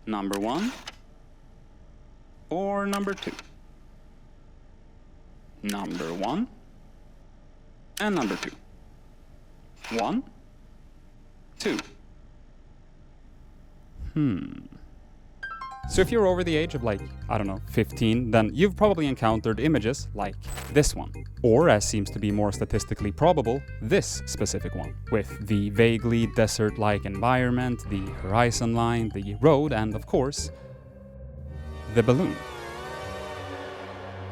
Number 1 or number 2? Number 1 and number 2. 1, 2. So if you're over the age of like, I don't know, 15, then you've probably encountered images like this one. Or, as seems to be more statistically probable, this specific one, with the vaguely desert-like environment, the horizon line, the road, and of course, the balloon.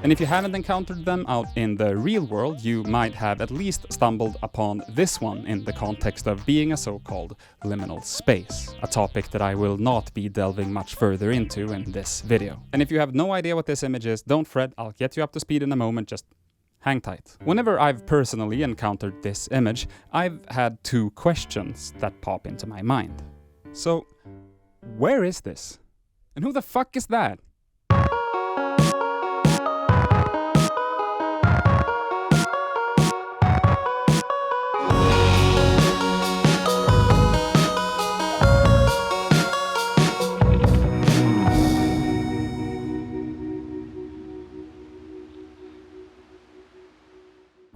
And if you haven't encountered them out in the real world, you might have at least stumbled upon this one in the context of being a so-called liminal space, a topic that I will not be delving much further into in this video. And if you have no idea what this image is, don't fret, I'll get you up to speed in a moment, just hang tight. Whenever I've personally encountered this image, I've had two questions that pop into my mind. So, where is this? And who the fuck is that?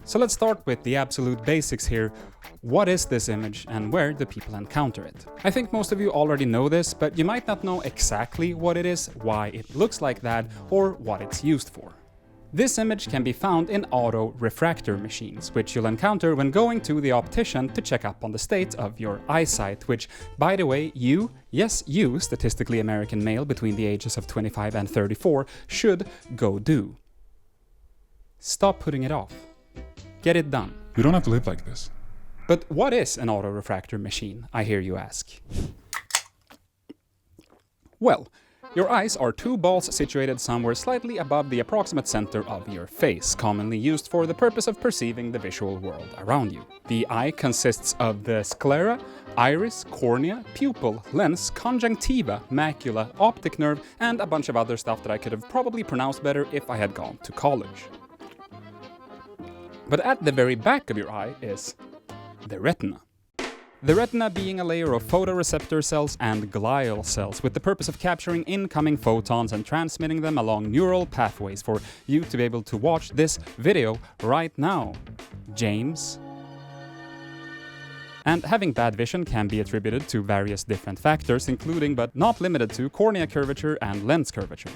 So let's start with the absolute basics here. What is this image and where do people encounter it? I think most of you already know this, but you might not know exactly what it is, why it looks like that, or what it's used for. This image can be found in auto-refractor machines, which you'll encounter when going to the optician to check up on the state of your eyesight, which, by the way, you, statistically American male between the ages of 25 and 34, should go do. Stop putting it off. Get it done. You don't have to live like this. But what is an auto-refractor machine, I hear you ask? Well, your eyes are two balls situated somewhere slightly above the approximate center of your face, commonly used for the purpose of perceiving the visual world around you. The eye consists of the sclera, iris, cornea, pupil, lens, conjunctiva, macula, optic nerve, and a bunch of other stuff that I could have probably pronounced better if I had gone to college. But at the very back of your eye is the retina. The retina being a layer of photoreceptor cells and glial cells with the purpose of capturing incoming photons and transmitting them along neural pathways for you to be able to watch this video right now. James. And having bad vision can be attributed to various different factors, including but not limited to cornea curvature and lens curvature.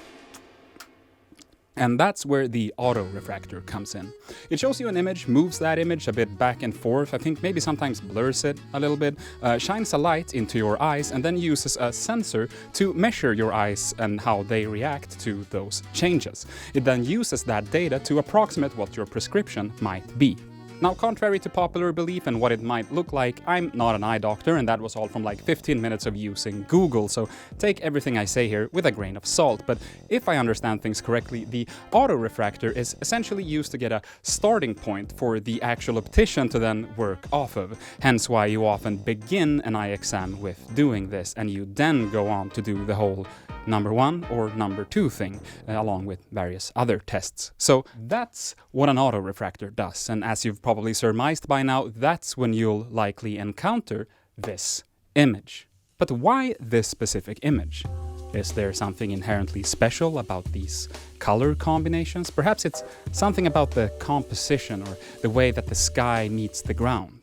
And that's where the auto-refractor comes in. It shows you an image, moves that image a bit back and forth, I think maybe sometimes blurs it a little bit, shines a light into your eyes, and then uses a sensor to measure your eyes and how they react to those changes. It then uses that data to approximate what your prescription might be. Now, contrary to popular belief and what it might look like, I'm not an eye doctor, and that was all from like 15 minutes of using Google, so take everything I say here with a grain of salt. But if I understand things correctly, the autorefractor is essentially used to get a starting point for the actual optician to then work off of, hence why you often begin an eye exam with doing this, and you then go on to do the whole number 1 or number 2 thing, along with various other tests. So that's what an autorefractor does, and as you've probably surmised by now, that's when you'll likely encounter this image. But why this specific image? Is there something inherently special about these color combinations? Perhaps it's something about the composition or the way that the sky meets the ground.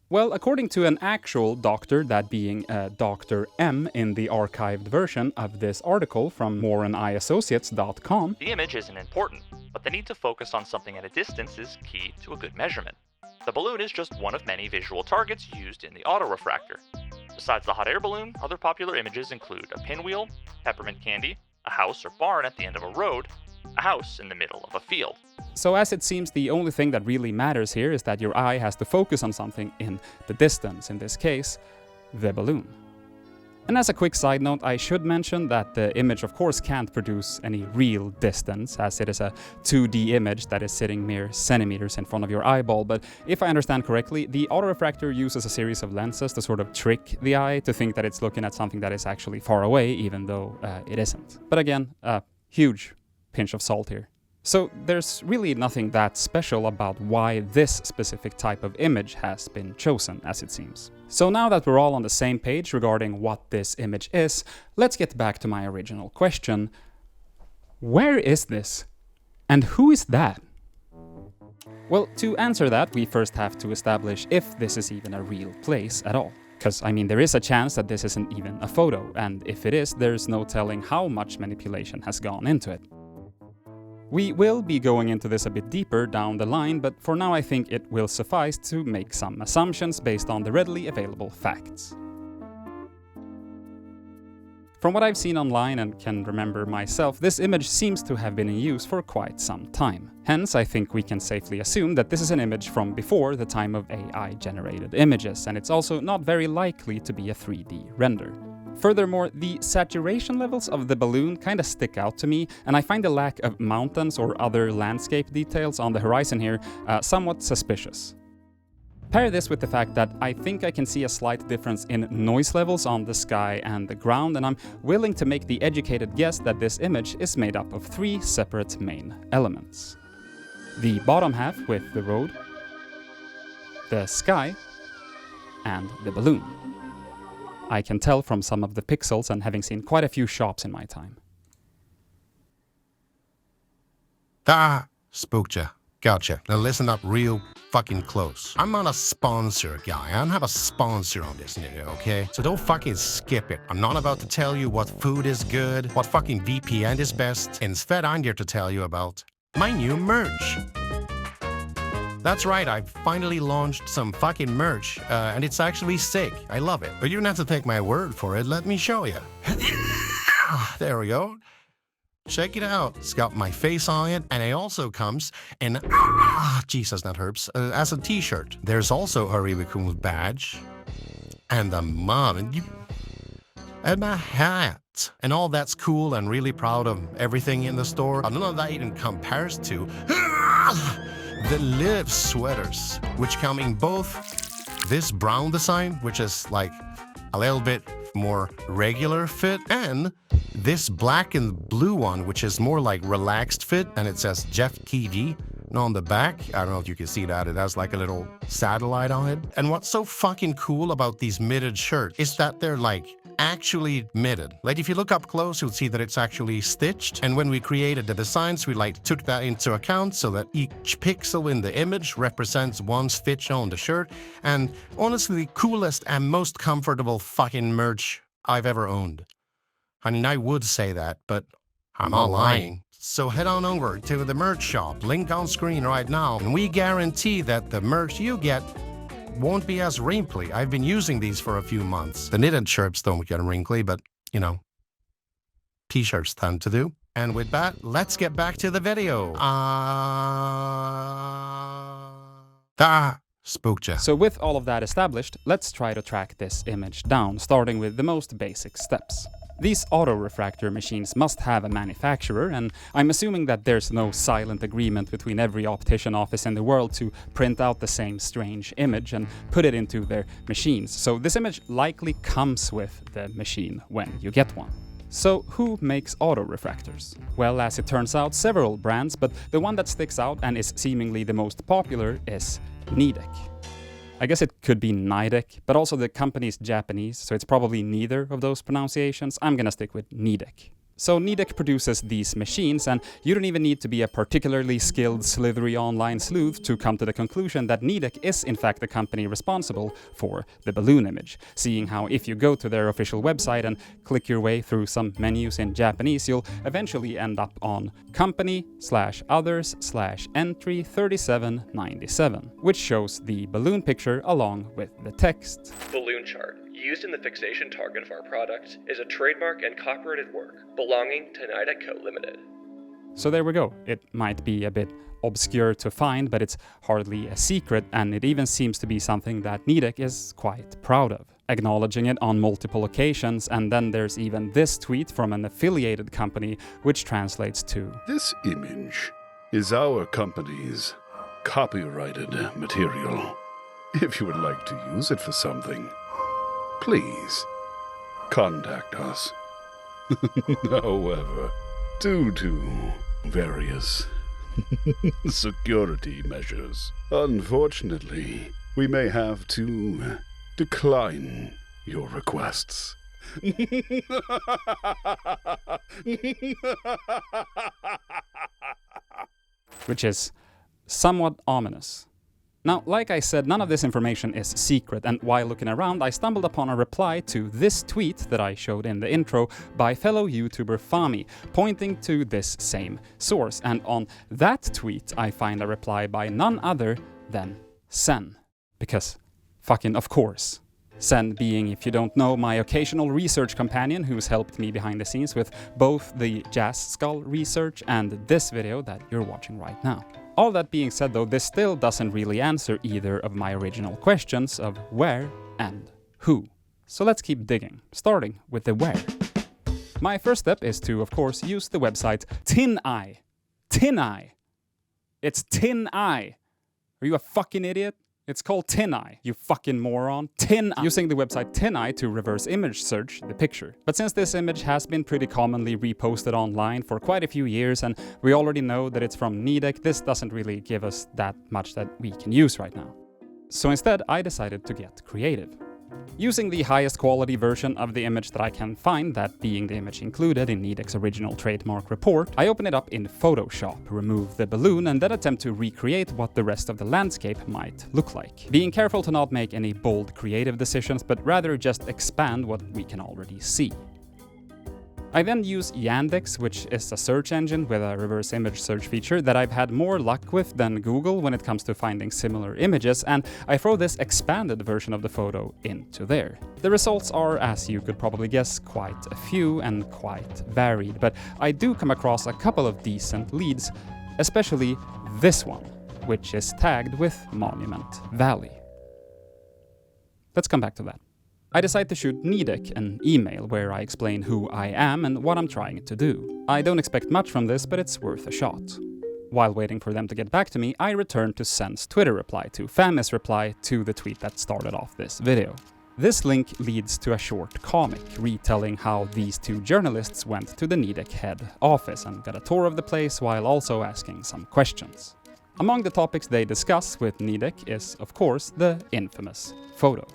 Well, according to an actual doctor, that being Dr. M in the archived version of this article from moreanEyeAssociates.com, the image isn't important, but the need to focus on something at a distance is key to a good measurement. The balloon is just one of many visual targets used in the autorefractor. Besides the hot air balloon, other popular images include a pinwheel, peppermint candy, a house or barn at the end of a road, a house in the middle of a field. So as it seems, the only thing that really matters here is that your eye has to focus on something in the distance, in this case, the balloon. And as a quick side note, I should mention that the image of course can't produce any real distance, as it is a 2D image that is sitting mere centimeters in front of your eyeball, but if I understand correctly, the autorefractor uses a series of lenses to sort of trick the eye to think that it's looking at something that is actually far away, even though it isn't. But again, a huge pinch of salt here. So there's really nothing that special about why this specific type of image has been chosen, as it seems. So now that we're all on the same page regarding what this image is, let's get back to my original question. Where is this? And who is that? Well, to answer that, we first have to establish if this is even a real place at all. Because, I mean, there is a chance that this isn't even a photo, and if it is, there's no telling how much manipulation has gone into it. We will be going into this a bit deeper down the line, but for now I think it will suffice to make some assumptions based on the readily available facts. From what I've seen online and can remember myself, this image seems to have been in use for quite some time. Hence, I think we can safely assume that this is an image from before the time of AI-generated images, and it's also not very likely to be a 3D render. Furthermore, the saturation levels of the balloon kinda stick out to me, and I find the lack of mountains or other landscape details on the horizon here somewhat suspicious. Pair this with the fact that I think I can see a slight difference in noise levels on the sky and the ground, and I'm willing to make the educated guess that this image is made up of 3 separate main elements. The bottom half with the road, the sky, and the balloon. I can tell from some of the pixels and having seen quite a few shops in my time. Spooked ya. Gotcha. Now listen up real fucking close. I'm not a sponsor guy. I don't have a sponsor on this video, okay? So don't fucking skip it. I'm not about to tell you what food is good, what fucking VPN is best. Instead, I'm here to tell you about my new merch. That's right, I've finally launched some fucking merch, and it's actually sick. I love it. But you don't have to take my word for it. Let me show you. There we go. Check it out. It's got my face on it, and it also comes in, Jesus, not herbs, as a t-shirt. There's also a really cool badge, and the mug, and my hat. And all that's cool and really proud of everything in the store. None of that even compares to the Live sweaters, which come in both this brown design, which is like a little bit more regular fit, and this black and blue one, which is more like relaxed fit, and it says Jeff TV. And on the back, I don't know if you can see that, it has like a little satellite on it. And what's so fucking cool about these knitted shirts is that they're like actually knitted. Like if you look up close, you'll see that it's actually stitched. And when we created the designs, we like took that into account so that each pixel in the image represents one stitch on the shirt. And honestly, the coolest and most comfortable fucking merch I've ever owned. I mean, I would say that, but I'm not lying. So head on over to the merch shop, link on screen right now, and we guarantee that the merch you get won't be as wrinkly. I've been using these for a few months. The knitted shirts don't get wrinkly, but, you know, t-shirts tend to do. And with that, let's get back to the video. Spooked ya. So with all of that established, let's try to track this image down, starting with the most basic steps. These auto-refractor machines must have a manufacturer, and I'm assuming that there's no silent agreement between every optician office in the world to print out the same strange image and put it into their machines. So this image likely comes with the machine when you get one. So who makes auto-refractors? Well, as it turns out, several brands, but the one that sticks out and is seemingly the most popular is Nidec. I guess it could be Nidec, but also the company's Japanese, so it's probably neither of those pronunciations. I'm gonna stick with Nidec. So Nidec produces these machines, and you don't even need to be a particularly skilled slithery online sleuth to come to the conclusion that Nidec is in fact the company responsible for the balloon image, seeing how if you go to their official website and click your way through some menus in Japanese, you'll eventually end up on company/others/entry 3797, which shows the balloon picture along with the text. Balloon chart, used in the fixation target of our product, is a trademark and copyrighted work belonging to Nidec Co. Limited. So there we go. It might be a bit obscure to find, but it's hardly a secret, and it even seems to be something that Nidec is quite proud of, acknowledging it on multiple occasions. And then there's even this tweet from an affiliated company, which translates to, "This image is our company's copyrighted material. If you would like to use it for something, please contact us. However, due to various security measures, unfortunately, we may have to decline your requests. Which is somewhat ominous. Now, like I said, none of this information is secret, and while looking around, I stumbled upon a reply to this tweet that I showed in the intro by fellow YouTuber Fami, pointing to this same source, and on that tweet I find a reply by none other than Sen. Because fucking of course. Sen being, if you don't know, my occasional research companion who's helped me behind the scenes with both the Jazz Skull research and this video that you're watching right now. All that being said though, this still doesn't really answer either of my original questions of where and who. So let's keep digging, starting with the where. My first step is to, of course, use the website TinEye. TinEye. It's TinEye. Are you a fucking idiot? It's called TinEye, you fucking moron. TinEye. Using the website TinEye to reverse image search the picture. But since this image has been pretty commonly reposted online for quite a few years and we already know that it's from Nidec, this doesn't really give us that much that we can use right now. So instead, I decided to get creative. Using the highest quality version of the image that I can find, that being the image included in Nidec's original trademark report, I open it up in Photoshop, remove the balloon, and then attempt to recreate what the rest of the landscape might look like. Being careful to not make any bold creative decisions, but rather just expand what we can already see. I then use Yandex, which is a search engine with a reverse image search feature that I've had more luck with than Google when it comes to finding similar images, and I throw this expanded version of the photo into there. The results are, as you could probably guess, quite a few and quite varied, but I do come across a couple of decent leads, especially this one, which is tagged with Monument Valley. Let's come back to that. I decide to shoot Nidec an email where I explain who I am and what I'm trying to do. I don't expect much from this, but it's worth a shot. While waiting for them to get back to me, I return to Sen's Twitter reply to Fami's reply to the tweet that started off this video. This link leads to a short comic retelling how these two journalists went to the Nidec head office and got a tour of the place while also asking some questions. Among the topics they discuss with Nidec is, of course, the infamous photo.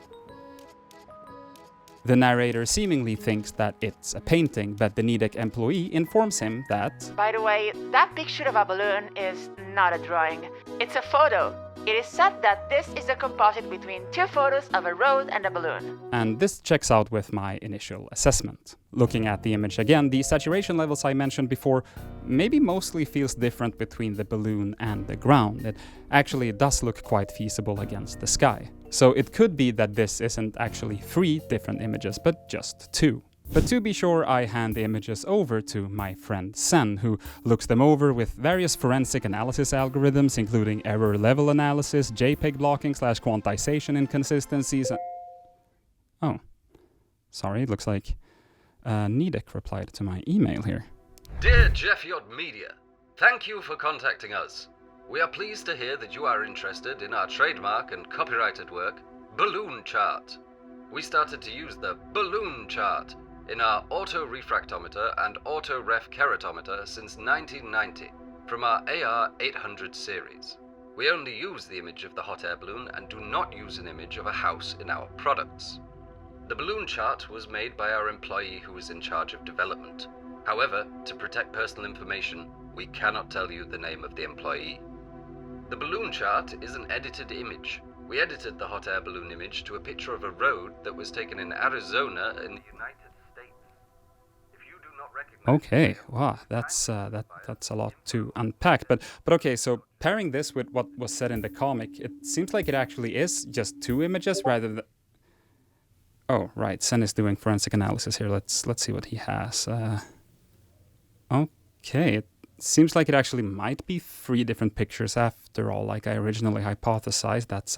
The narrator seemingly thinks that it's a painting, but the Nidec employee informs him that, by the way, that picture of a balloon is not a drawing. It's a photo. It is said that this is a composite between two photos of a road and a balloon. And this checks out with my initial assessment. Looking at the image again, the saturation levels I mentioned before maybe mostly feels different between the balloon and the ground. It actually does look quite feasible against the sky. So it could be that this isn't actually 3 different images, but just 2. But to be sure, I hand the images over to my friend Sen, who looks them over with various forensic analysis algorithms, including error level analysis, JPEG blocking / quantization inconsistencies. Oh, sorry, it looks like Nidec replied to my email here. Dear Jeffiot Media, thank you for contacting us. We are pleased to hear that you are interested in our trademark and copyrighted work, Balloon Chart. We started to use the Balloon Chart in our auto-refractometer and auto-ref keratometer since 1990 from our AR800 series. We only use the image of the hot air balloon and do not use an image of a house in our products. The balloon chart was made by our employee who was in charge of development. However, to protect personal information, we cannot tell you the name of the employee. The balloon chart is an edited image. We edited the hot air balloon image to a picture of a road that was taken in Arizona in the United States. If you do not recognize... Okay, wow, that's a lot to unpack. But okay, so pairing this with what was said in the comic, it seems like it actually is just 2 images rather than... Oh, right, Sen is doing forensic analysis here. Let's see what he has. Okay, it seems like it actually might be 3 different pictures after all, like I originally hypothesized. That's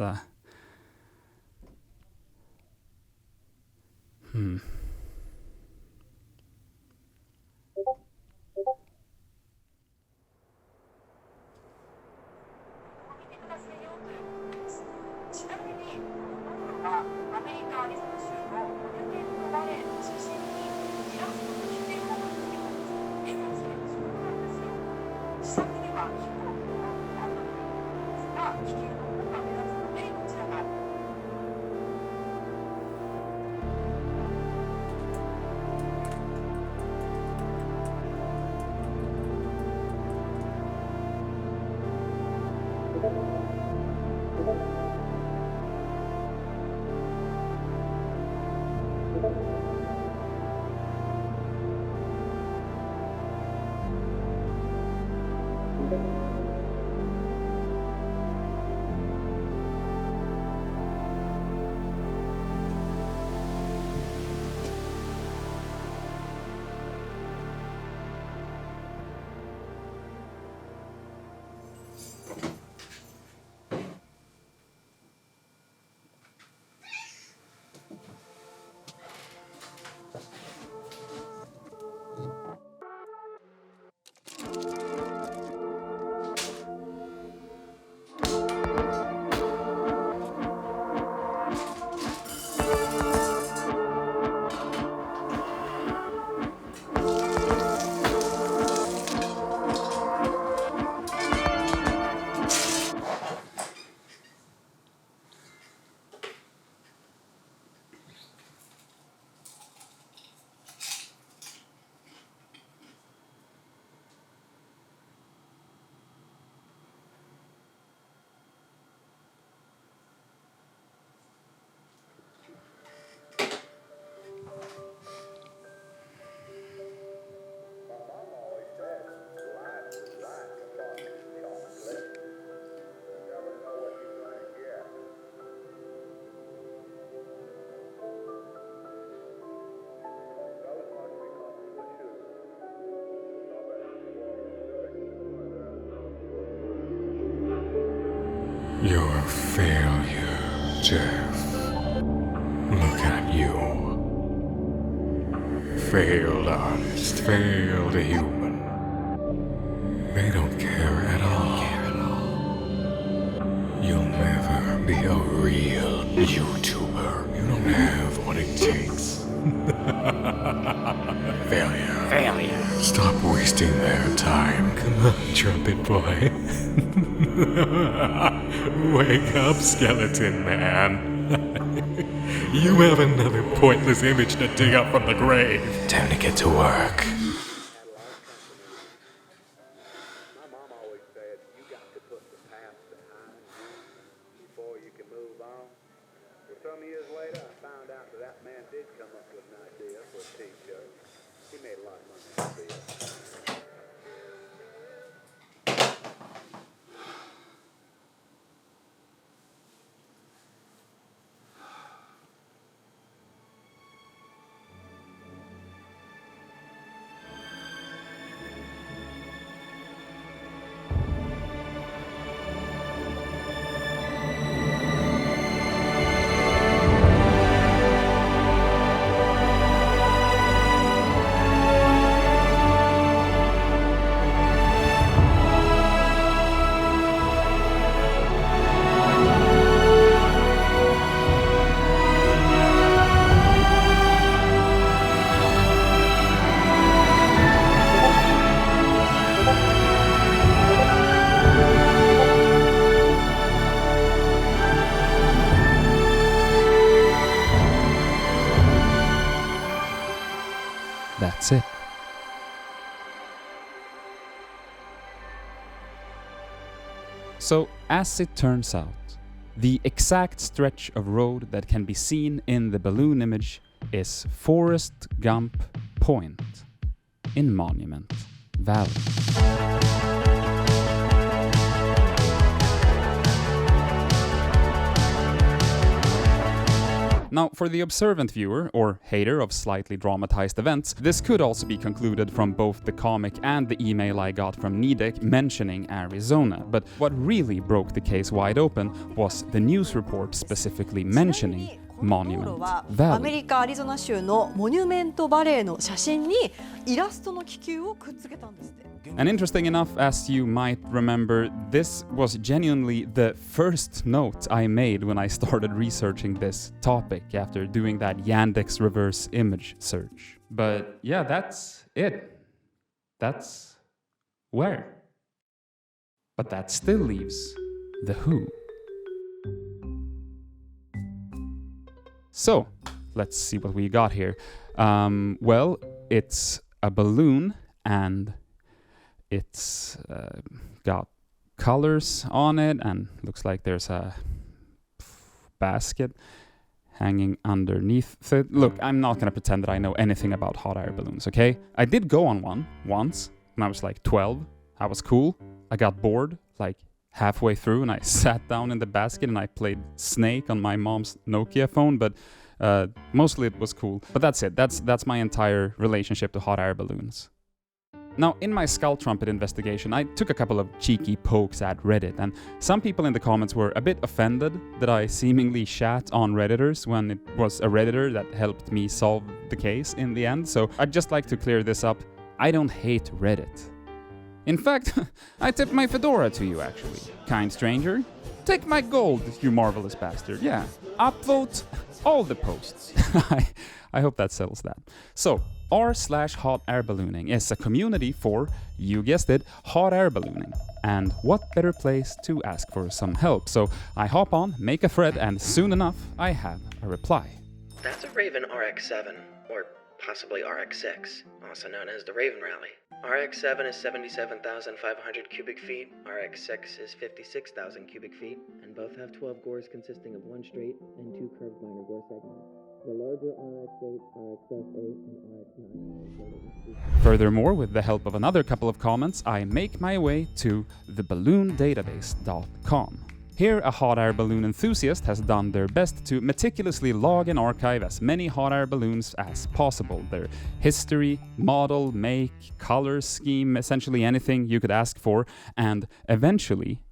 You're a failure, Jeff. Look at you. Failed artist, failed human. They don't care at all. You'll never be a real YouTuber. You don't have what it takes. Failure. Stop wasting their time. Come on, trumpet boy. Wake up, skeleton man. You have another pointless image to dig up from the grave. Time to get to work. My mom always said, you got to put the past behind you before you can move on. Well, some years later, I found out that man did come up with an idea for a t-shirt. He made a lot of money off of it. That's it. So, as it turns out, the exact stretch of road that can be seen in the balloon image is Forrest Gump Point in Monument Valley. Now, for the observant viewer, or hater of slightly dramatized events, this could also be concluded from both the comic and the email I got from Nidek mentioning Arizona. But what really broke the case wide open was the news report specifically mentioning Monument ア Valley. メリカ・アリゾナ州のモニュメントバレーの写真にイラストの気球をくっつけたんですって。 And interesting enough, as you might remember, this was genuinely the first note I made when I started researching this topic after doing that Yandex reverse image search. But yeah, that's it. That's where. But that still leaves the who. So, let's see what we got here. Well, it's a balloon and it's got colors on it and looks like there's a basket hanging underneath it. Look, I'm not gonna pretend that I know anything about hot air balloons, okay? I did go on one once when I was like 12. I was cool. I got bored, like halfway through, and I sat down in the basket and I played Snake on my mom's Nokia phone, but mostly it was cool. But that's it. That's my entire relationship to hot air balloons. Now, in my skull trumpet investigation, I took a couple of cheeky pokes at Reddit, and some people in the comments were a bit offended that I seemingly shat on Redditors when it was a Redditor that helped me solve the case in the end, so I'd just like to clear this up. I don't hate Reddit. In fact, I tip my fedora to you, actually. Kind stranger, take my gold, you marvelous bastard. Yeah, upvote all the posts. I hope that settles that. So, r/hot air ballooning is a community for, you guessed it, hot air ballooning. And what better place to ask for some help? So I hop on, make a thread, and soon enough, I have a reply. That's a Raven RX-7, or possibly RX-6, also known as the Raven Rally. RX-7 is 77,500 cubic feet, RX-6 is 56,000 cubic feet, and both have 12 gores consisting of one straight and two curved minor gore segments. The larger RX-8, RX-8, and RX-9. Furthermore, with the help of another couple of comments, I make my way to theballoondatabase.com. Here, a hot air balloon enthusiast has done their best to meticulously log and archive as many hot air balloons as possible. Their history, model, make, color scheme, essentially anything you could ask for, and eventually,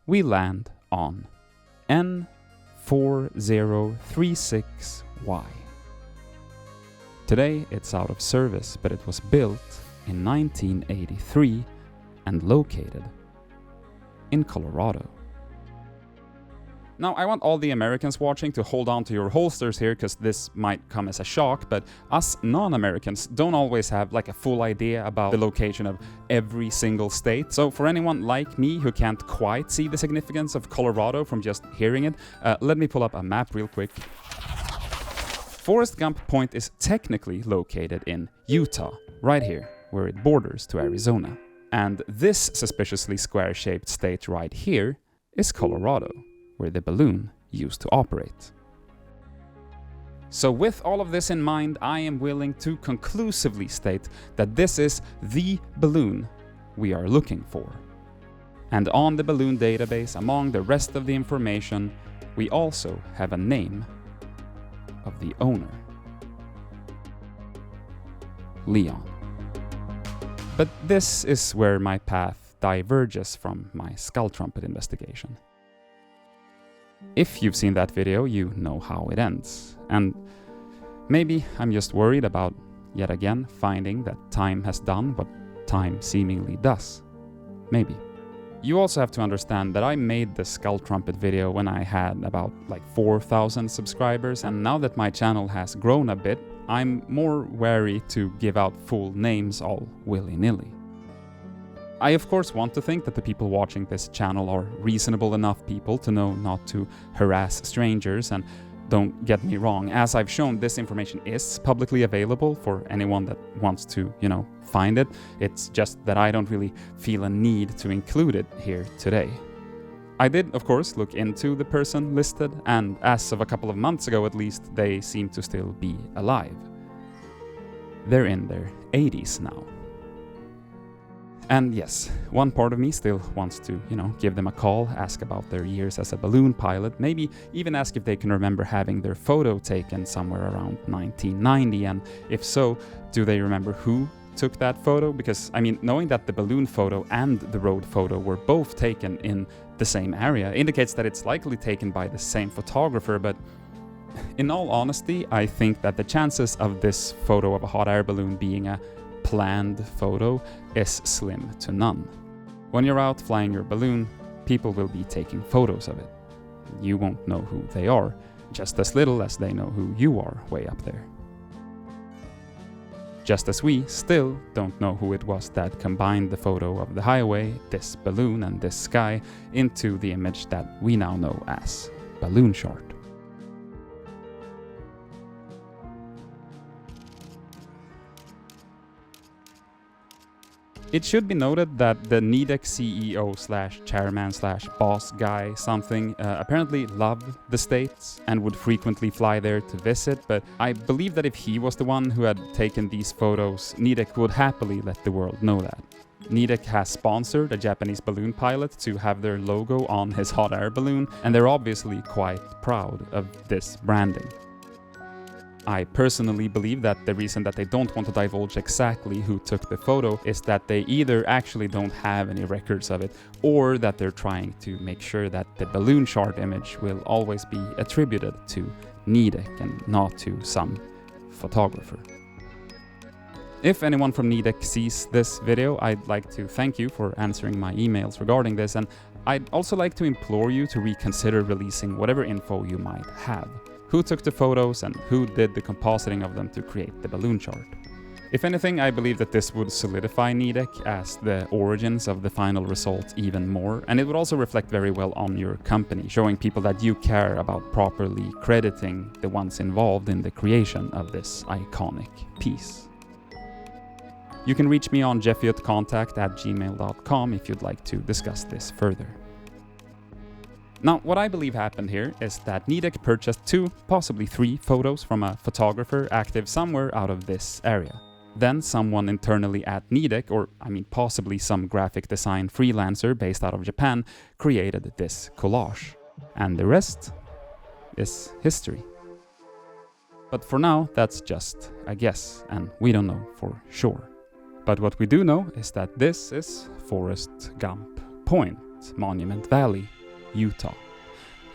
we land on N4036Y. Today, it's out of service, but it was built in 1983 and located in Colorado. Now, I want all the Americans watching to hold on to your holsters here, because this might come as a shock, but us non-Americans don't always have like a full idea about the location of every single state. So for anyone like me who can't quite see the significance of Colorado from just hearing it, let me pull up a map real quick. Forrest Gump Point is technically located in Utah, right here, where it borders to Arizona. And this suspiciously square-shaped state right here is Colorado, where the balloon used to operate. So with all of this in mind, I am willing to conclusively state that this is the balloon we are looking for. And on the balloon database, among the rest of the information, we also have a name of the owner. Leon. But this is where my path diverges from my skull trumpet investigation. If you've seen that video, you know how it ends. And maybe I'm just worried about, yet again, finding that time has done what time seemingly does. Maybe. You also have to understand that I made the skull trumpet video when I had about like 4,000 subscribers, and now that my channel has grown a bit, I'm more wary to give out full names all willy-nilly. I of course want to think that the people watching this channel are reasonable enough people to know not to harass strangers, and don't get me wrong, as I've shown, this information is publicly available for anyone that wants to, find it. It's just that I don't really feel a need to include it here today. I did, of course, look into the person listed, and as of a couple of months ago at least, they seem to still be alive. They're in their 80s now. And yes, one part of me still wants to, give them a call, ask about their years as a balloon pilot, maybe even ask if they can remember having their photo taken somewhere around 1990, and if so, do they remember who took that photo? Because, knowing that the balloon photo and the road photo were both taken in the same area indicates that it's likely taken by the same photographer, but in all honesty, I think that the chances of this photo of a hot air balloon being a planned photo is slim to none. When you're out flying your balloon, people will be taking photos of it. You won't know who they are, just as little as they know who you are way up there. Just as we still don't know who it was that combined the photo of the highway, this balloon, and this sky into the image that we now know as Balloon Chart. It should be noted that the NeverDraws CEO/chairman/boss guy something apparently loved the States and would frequently fly there to visit, but I believe that if he was the one who had taken these photos, NeverDraws would happily let the world know that. Nidec has sponsored a Japanese balloon pilot to have their logo on his hot air balloon, and they're obviously quite proud of this branding. I personally believe that the reason that they don't want to divulge exactly who took the photo is that they either actually don't have any records of it, or that they're trying to make sure that the balloon chart image will always be attributed to Nidec and not to some photographer. If anyone from Nidec sees this video, I'd like to thank you for answering my emails regarding this, and I'd also like to implore you to reconsider releasing whatever info you might have. Who took the photos and who did the compositing of them to create the balloon chart. If anything, I believe that this would solidify Nidec as the origins of the final result even more, and it would also reflect very well on your company, showing people that you care about properly crediting the ones involved in the creation of this iconic piece. You can reach me on jeffiotcontact@gmail.com if you'd like to discuss this further. Now, what I believe happened here is that Nidec purchased 2, possibly 3 photos from a photographer active somewhere out of this area. Then someone internally at Nidec, or possibly some graphic design freelancer based out of Japan, created this collage. And the rest is history. But for now, that's just a guess, and we don't know for sure. But what we do know is that this is Forrest Gump Point, Monument Valley, Utah.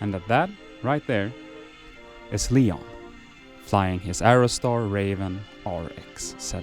And that right there is Leon, flying his Aerostar Raven RX-7.